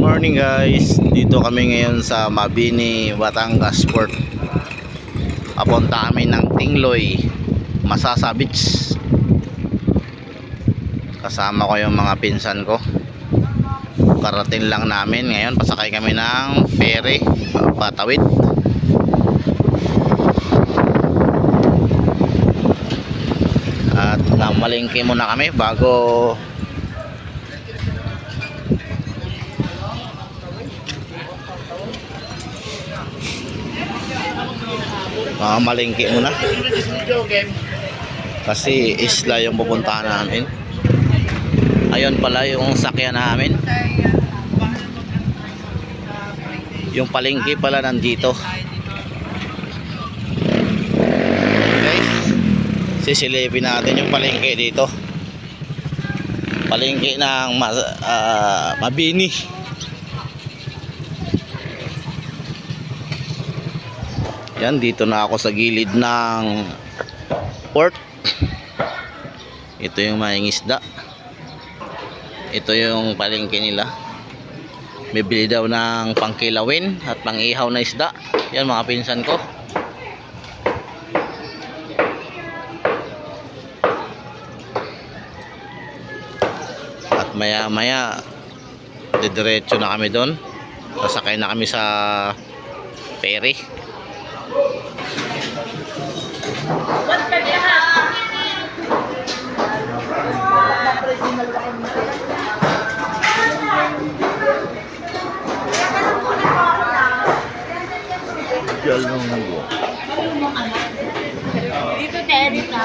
Morning guys, dito kami ngayon sa Mabini, Batangas Port. Papunta kami ng Tingloy, Masasa Beach. Kasama ko yung mga pinsan ko. Karating lang namin ngayon, pasakay kami ng ferry patawid. At namalingki muna kami bago malingki muna kasi isla yung pupuntahan namin. Ayun pala yung sakyan namin, yung palengke pala nandito. Okay, sisilipin natin yung palengke dito, palengke ng Mabini. Yan, dito na ako sa gilid ng port. Ito yung maing isda. Ito yung palengke nila. Bibili daw ng pangkilawin at pangihaw na isda. Yan mga pinsan ko. At maya maya didiretso na kami doon. Sasakay na kami sa ferry. Dito tayo dito.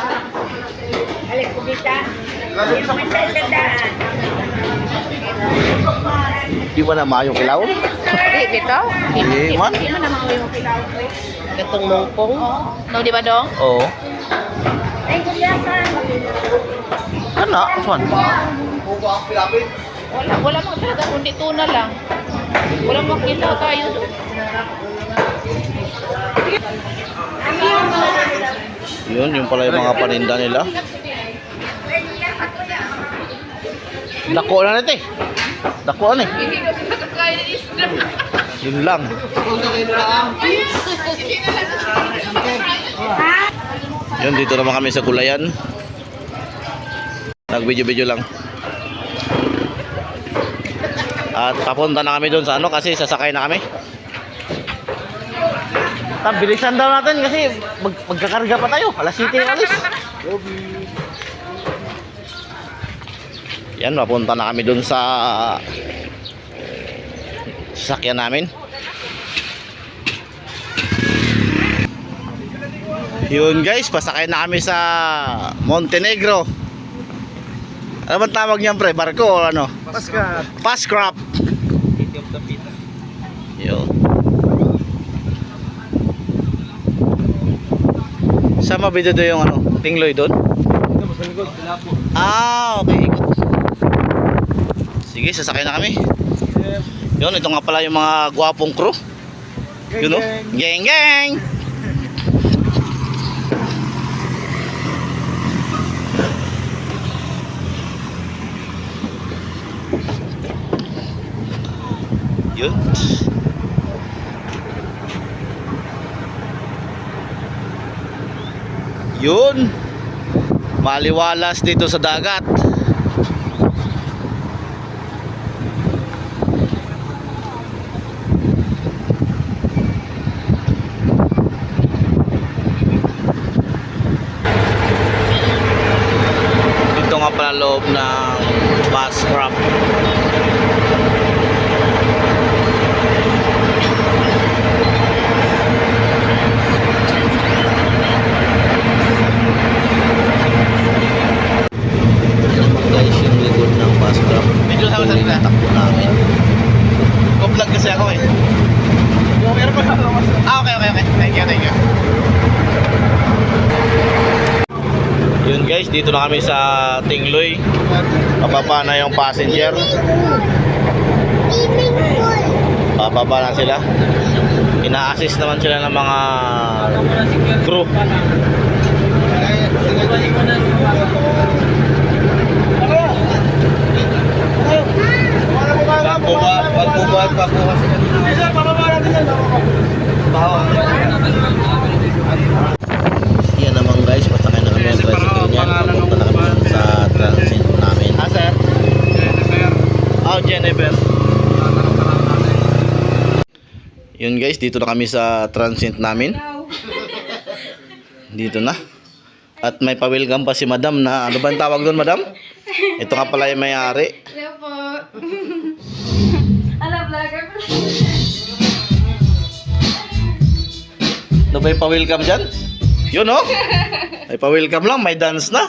Alik ko kita. Dito may tandaan. Di ba na mayong kilaw? Dito? Di man? Di mo naman yung kilaw ko. Gatong mongkong. No, di ba dong? Oo. Ay, kuyasan. Ano? Saan? Wala mo talaga, kundi tuna lang. Wala mo kilaw tayo. Yun, yung pala yung mga paninda nila. Dako na natin eh. Dako na eh. Yun lang. Yun, dito naman kami sa Gulayan. Nag-video-video lang. At papunta na kami doon sa ano kasi sasakay na kami. Bilisan daw natin kasi magkakarga pa tayo. Alas 7 yung alis. Yan, mapunta na kami dun sa sasakyan namin. Yun guys, pasakay na kami sa Montenegro. Ano ba tawag niyan pre? Barko o ano? Pascrap. Pascrap. Yun. Sama video doon yung ano, Tingloy doon? Ah, okay. Sige, sasakay na kami. Yun, ito nga pala yung mga gwapong crew. Yun o, geng geng. Yun. Yun, maliwalas dito sa dagat. Dito nga pala loob ng Pascrap. Takbo namin. Go-vlog kasi ako eh. Okay. Thank you. Yun guys, dito na kami sa Tingloy. Pababa na yung passenger. Pababa na sila. Ina-assist naman sila ng mga crew. Sampo ba? Pagbubuhat pa po kasi. Yan naman guys, pasakay na kami ang tricycle niyan. Papunta na kami sa transit namin. Sir? Oh, Jennifer. Yun guys, dito na kami sa transit namin. Dito na. At may pa-welcome pa si madam na, ano ba ang tawag doon madam? Ito nga pala yung may-ari. Hello po. Ano, vlogger po? Ano ba yung pa-welcome dyan? Yun oh. May pa-welcome lang, may dance na.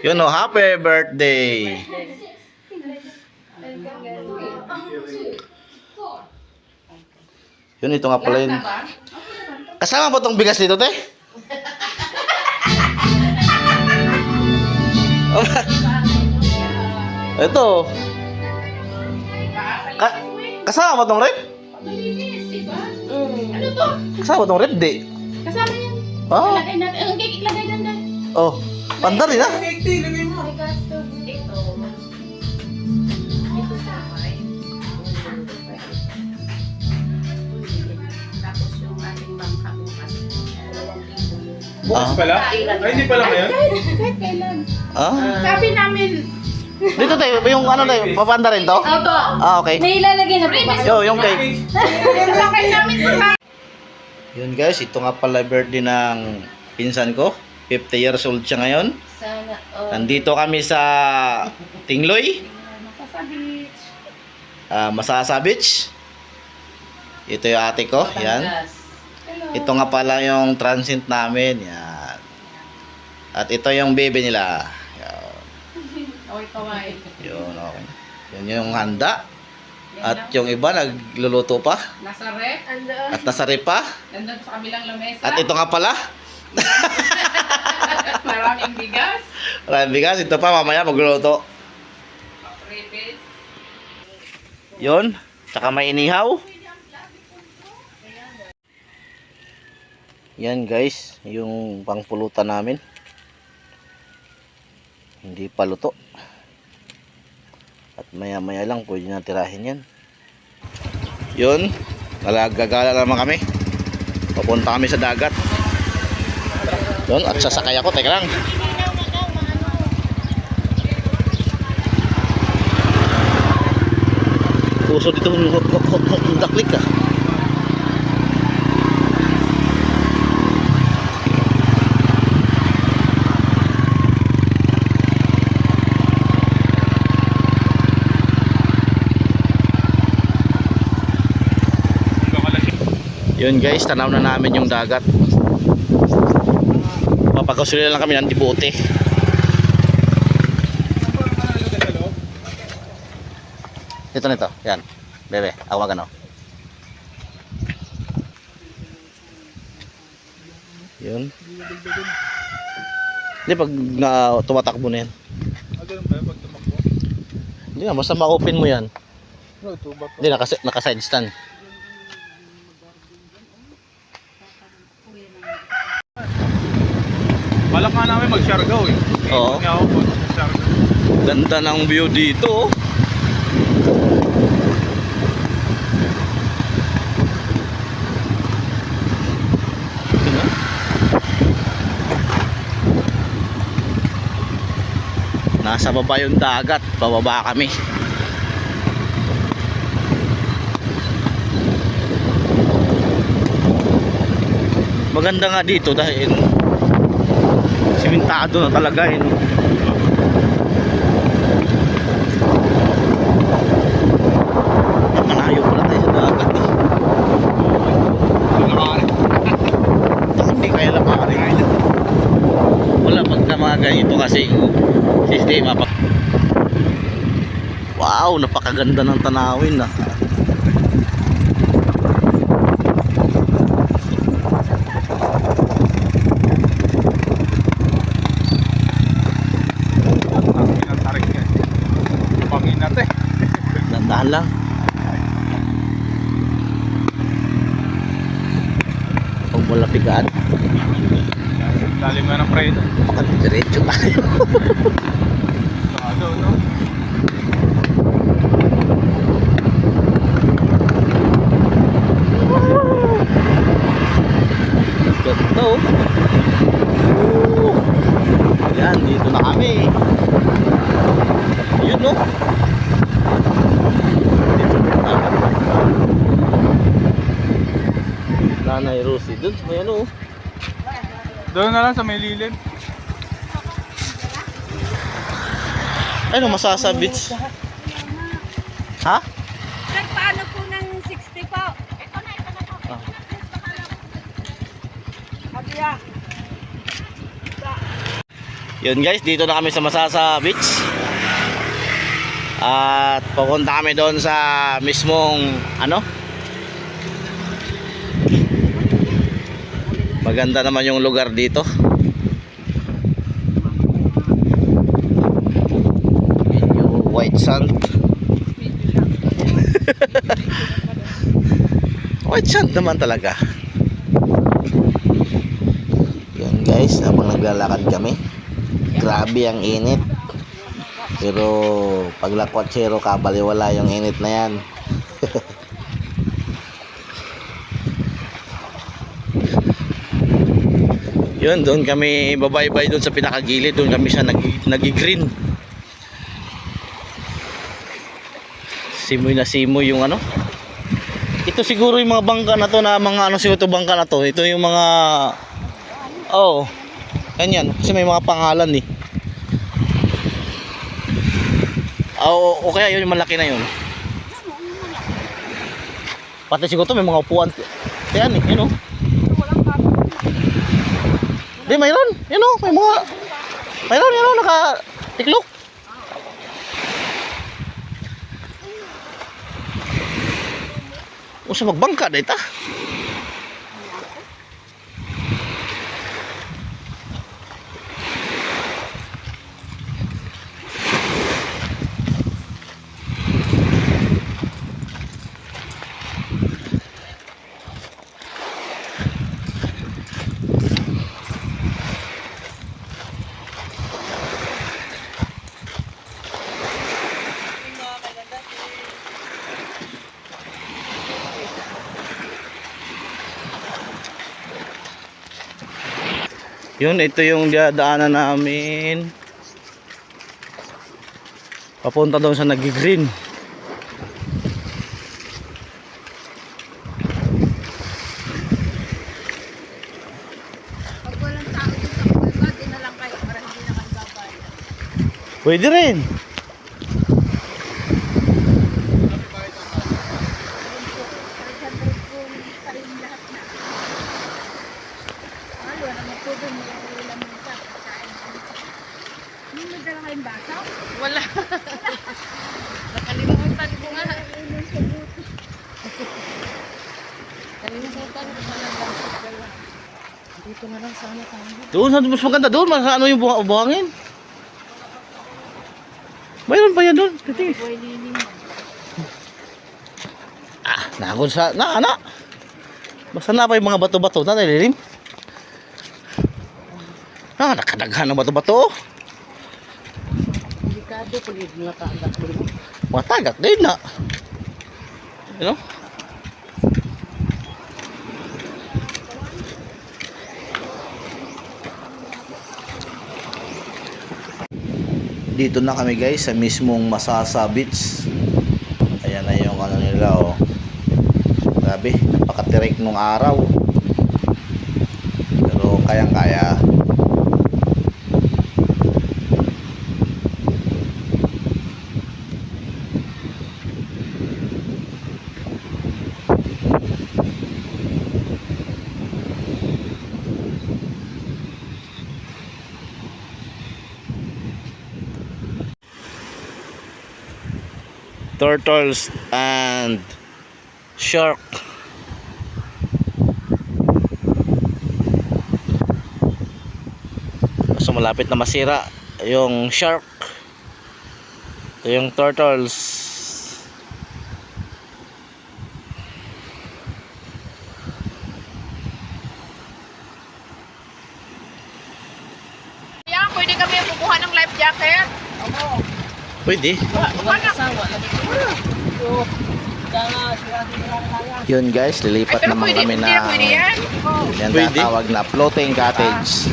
Yun oh, happy birthday. Yun, ito nga pala yun. Kasama ba itong bigas dito, te? Ito. Kasama ba itong rep? Malinis, diba? Ano to? Kasama ba itong rep? Di. Kasama yan. Ah. Lagay natin. Ang cake, lagay doon dahil. Oh, pandar rin ah. Ito. Ito sa akin. Tapos yung ating bangka bukas. 2,000. Bukas pala? Ay, hindi pala ngayon? Kahit kailan. Ah. Sabi namin. Dito tayo, yung ano tayo, papanda rin to? Opo. Ah, okay. May ilalagay na po ba? Yo, yung cake. Sakay namin po ha. Yun guys, ito nga pala birthday ng pinsan ko. 50 years old siya ngayon. Sana. Nandito kami sa Tingloy, Masasabi. Masasa Beach. Ito yung ate ko, yan. Hello. Ito nga pala yung transit namin, yan. At ito yung baby nila. Yan. Okay, kawai. Yun, okay. Yun yung handa. At yung iba nagluluto pa. Nasa rep. At nasa rep pa. Nandun sa kabilang lamesa. At ito nga pala. Maraming bigas. Maraming bigas. Ito pa mamaya magluluto. Ribis. Yun. Tsaka may inihaw. Yan guys. Yung pangpulutan namin. Hindi pa luto. At maya maya lang pwede na tirahin yan. Yun. Nalagagala naman kami. Papunta kami sa dagat. Yun. At sasakay ako. Teka lang. Puso dito daklik ka. Yun guys, tanaw na namin yung dagat. Papagkasulit lang kami ng dibote. Ito nito, yan. Bebe, ako magano. Yun. Hindi, pag tumatakbo na yan. Ganun ba pag tumakbo? Hindi na, basta ma-open mo yan. Ito ba to? Hindi, naka-side stand. Balak nga namin mag-Siargao eh. Oo. Nga ako po sa Siargao. Ganda ng view dito. Nasa baba yung dagat, pababa kami. Maganda nga dito dahil simentado na talaga eh. Malayo pala tayo sa dagat eh. Hindi kaya lakarin. Wala pagka mga ganito kasi sistema pa. Wow, napakaganda ng tanawin ah. Pinatarik yan. Panginat eh. Dandahan lang. Huwag mo lapigaan. Lalim nga ng preno. Baka diretso tayo. Sado, no? Nanay Rosie. Doon, may ano oh. Doon na lang sa may lilim. Ano, Masasa Beach? Ha? Sir, paano po ng 60 po? Ah. Abiya. Yun guys, dito na kami sa Masasa Beach. At pupunta kami doon sa mismong ano? Maganda naman yung lugar dito. Yun yung white sand. White sand naman talaga. Yun guys, habang naglalakad kami, grabe ang init. Pero pag lakwatsero ka, baliwala yung init na yan. Yun, doon kami babaybay doon sa pinakagilid. Doon kami siya nag-green. Simoy na simoy yung ano. Ito siguro yung mga bangka na to na mga ano siguro to bangka na to. Ito yung mga oh, ganyan. Kasi may mga pangalan eh. O kaya yun yung malaki na yun. Pati siguro to may mga upuan. Kaya eh, yun o. Di mayroon. Yun o, may mga mayroon, yun o, nakatiklok. O sa magbangka na ita. Yun, ito yung dadaanan namin. Papunta doon sa nag-green. Pag walang tao dito sa kuweba, di na lang kayo para hindi na kayo babayad. Pwede rin. Wala. Nakalimutan ko nga. Nakalimutan ko talaga. Dito na lang sana tayo. Doon, mas maganda doon. Mas ano yung buhangin. Mayroon pa yan doon. Titi. Boy lining. Ah, nakon sa na. Basta na pa yung mga bato-bato na nililim. Ah, nakadaghan ng bato-bato. Delikado pag mga tagak mo. Mga tagak din na. You know? Dito na kami guys sa mismong Masasa Beach. Ayan na yung ano nila oh. Grabe, napakatirik nung araw. Pero kayang-kaya. Turtles and shark. So malapit na masira yung shark. Ito yung turtles. Kaya pwede kami kukuha ng life jacket. Pwede. Walang asawa. Yun guys, lilipat naman kami na yan. yan Pwede. tawag na floating cottage.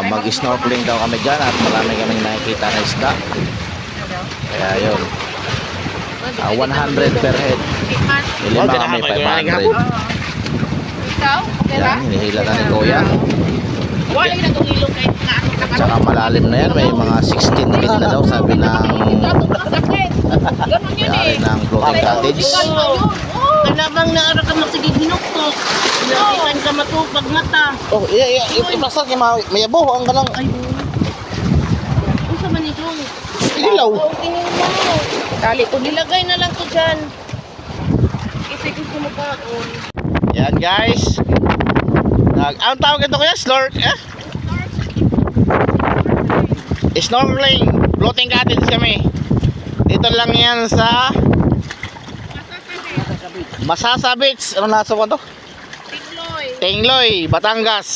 Mag-snorkeling daw kami dyan at marami kaming nakikita na isda. Kaya yun. 100 per head. Lima kami 500. ikaw? Okay Yan, lang? hinihila na ni Kuya. Wala yung nagong ilong kahit na ano ka Tsaka malalim na yan, may mga 16 feet na daw sabi ng Ganun yun may-ari eh. ng floating cottage. Kanabang naara ka magsigiginuktok. Nakikan ka matupag mata. Oh, ipasal kay Mayabo, ang ganang Ay, ano sa manidong? ilaw. Tingin mo. Tali ko, nilagay na lang to dyan. Kasi gusto mo pa ako. Yan guys. Anong tawag ito kuya? Snorkeling. Floating cottage kami. Dito lang yan sa Masasa Beach. Ano nasa ko to? Tingloy. Tingloy, Batangas.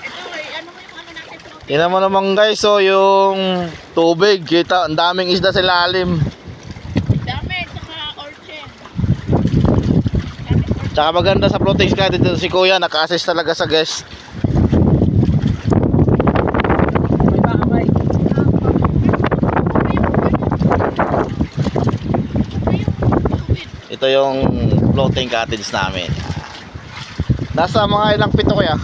Ito eh, ano mo yung ano natin sa Tingnan mo naman guys, so yung tubig, kita, ang daming isda sa ilalim. dami, saka orchen. Tsaka maganda sa floating cottage dito si Kuya, naka-assist talaga sa guest. Ito yung floating cottage namin. Nasa mga ilang feet to Kuya?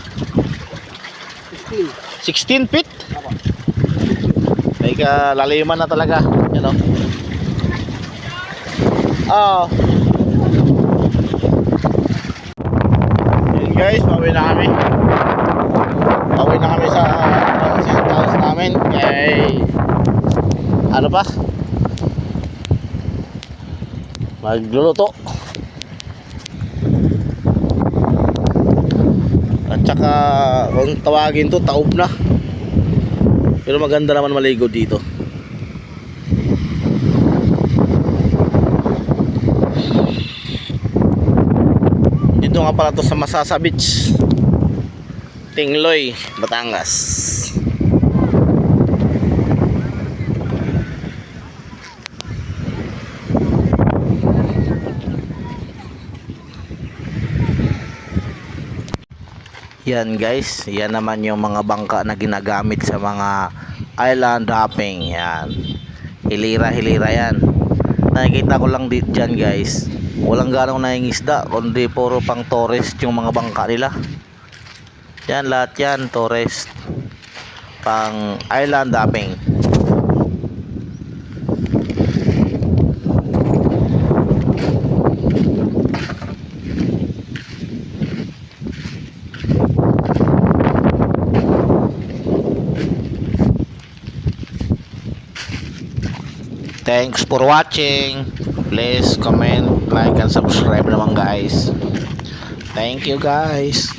16 feet? May kalaliman na talaga, you know. Oh. Yun guys, pauwi na kami. Pauwi na kami sa house namin. Kay ano pa? Magluluto. At saka kung tawagin to, taob na. Pero maganda naman maligo dito. Dito nga pala to sa Masasa Beach, Tingloy, Batangas. Yan guys, yan naman yung mga bangka na ginagamit sa mga island hopping. Yan, hilira-hilira yan. Nakikita ko lang dyan guys, walang ganong nangingisda, kundi puro pang tourist yung mga bangka nila. Yan, lahat yan tourist, pang island hopping. Thanks for watching. Please comment, like, and subscribe naman guys. Thank you guys.